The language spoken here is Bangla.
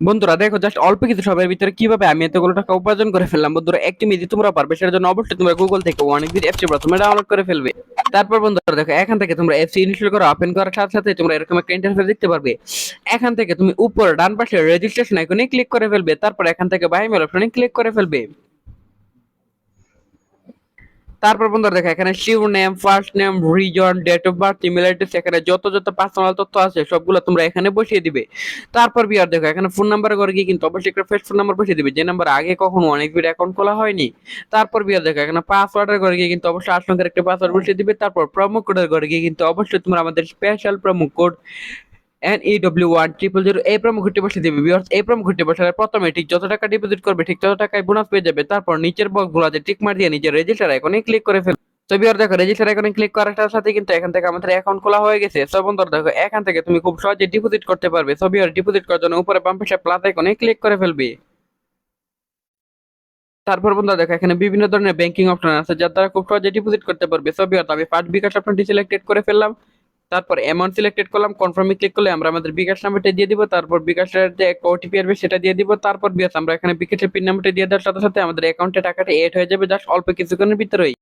বন্ধুরা দেখো জাস্ট অল্প কিছু সময়ের ভিতরে কিভাবে আমি এতগুলো টাকা উপার্জন করে ফেললাম। বন্ধুরা একটি মিনিট তোমরা পারবে, সেটার জন্য অবশ্যই তোমরা গুগল থেকে অনেকদিন অ্যাপসটি প্রথমে ডাউনলোড করে ফেলবে। তারপর বন্ধুরা দেখো এখান থেকে তোমরা অ্যাপসটি ইনস্টল করে ওপেন করার সাথে সাথে তোমরা এরকম একটা ইন্টারফেস দেখতে পারবে। এখান থেকে তুমি উপর ডান পাশে রেজিস্ট্রেশন আইকনে ক্লিক করে ফেলবে, তারপর এখান থেকে বাই মেল অপশনে ক্লিক করে ফেলবে। তারপর বন্ধুরা দেখো এখানে surname, first name, reason, date of birth, email address, এখানে যত যত পার্সোনাল তথ্য আছে সবগুলো তোমরা এখানে বসিয়ে দিবে। তারপর বিয়ার দেখো এখানে ফোন নাম্বার করে গিয়ে কিন্তু অবশ্যই একটা ফ্রেশ ফোন নাম্বার বসিয়ে দিবে, যে নাম্বার আগে কখনো অনেক ভিডিও অ্যাকাউন্ট খোলা হয়নি। তারপর বিয়ার দেখো এখানে পাসওয়ার্ডের করে গিয়ে কিন্তু অবশ্যই 8 সংখ্যার একটা পাসওয়ার্ড বসিয়ে দিবে। তারপর প্রোমো কোডের করে গিয়ে কিন্তু অবশ্যই তোমরা আমাদের স্পেশাল প্রোমো কোড NEW1000 এই প্রোমো কোডটি বসিয়ে দিবে। ভিউয়ার্স এই প্রোমো কোডটি বসানোর প্রথমে ঠিক যত টাকা ডিপোজিট করবে ঠিক তত টাকায় বোনাস পেয়ে যাবে। তারপর নিচের বক্সগুলোতে টিক মার দিয়ে নিজের রেজিস্টার আইকনে ক্লিক করে ফেলবে। তো ভিউয়ার দেখো রেজিস্টার আইকনে ক্লিক করার সাথে সাথে কিন্তু এখান থেকে আমাদের অ্যাকাউন্ট খোলা হয়ে গেছে। সো বন্ধুরা দেখো এখান থেকে তুমি খুব সহজে ডিপোজিট করতে পারবে। সো ভিউয়ার ডিপোজিট করার জন্য উপরে বাম পাশে প্লাস আইকনে ক্লিক করে ফেলবে। তারপর বন্ধুরা দেখো এখানে বিভিন্ন ধরনের ব্যাংকিং অপশন আছে যার দ্বারা খুব সহজে ডিপোজিট করতে পারবে। সো ভিউয়ার আমি ফার্স্ট বিকাশ অপশনটি সিলেক্টেড করে ফেললাম। তারপর অ্যামাউন্ট সিলেক্টেড করলাম, কনফার্মে ক্লিক করলে আমরা আমাদের বিকাশ নাম্বারটা দিয়ে দিব। তারপর বিকাশের যে একটা ওটিপি আসবে সেটা দিয়ে দিব। তারপর বিকাশ আমরা এখানে বিকাশের পিন নাম্বারটা দিয়ে দেওয়ার সাথে সাথে আমাদের অ্যাকাউন্টে টাকাটা এড হয়ে যাবে জাস্ট অল্প কিছুক্ষণের ভিতরেই।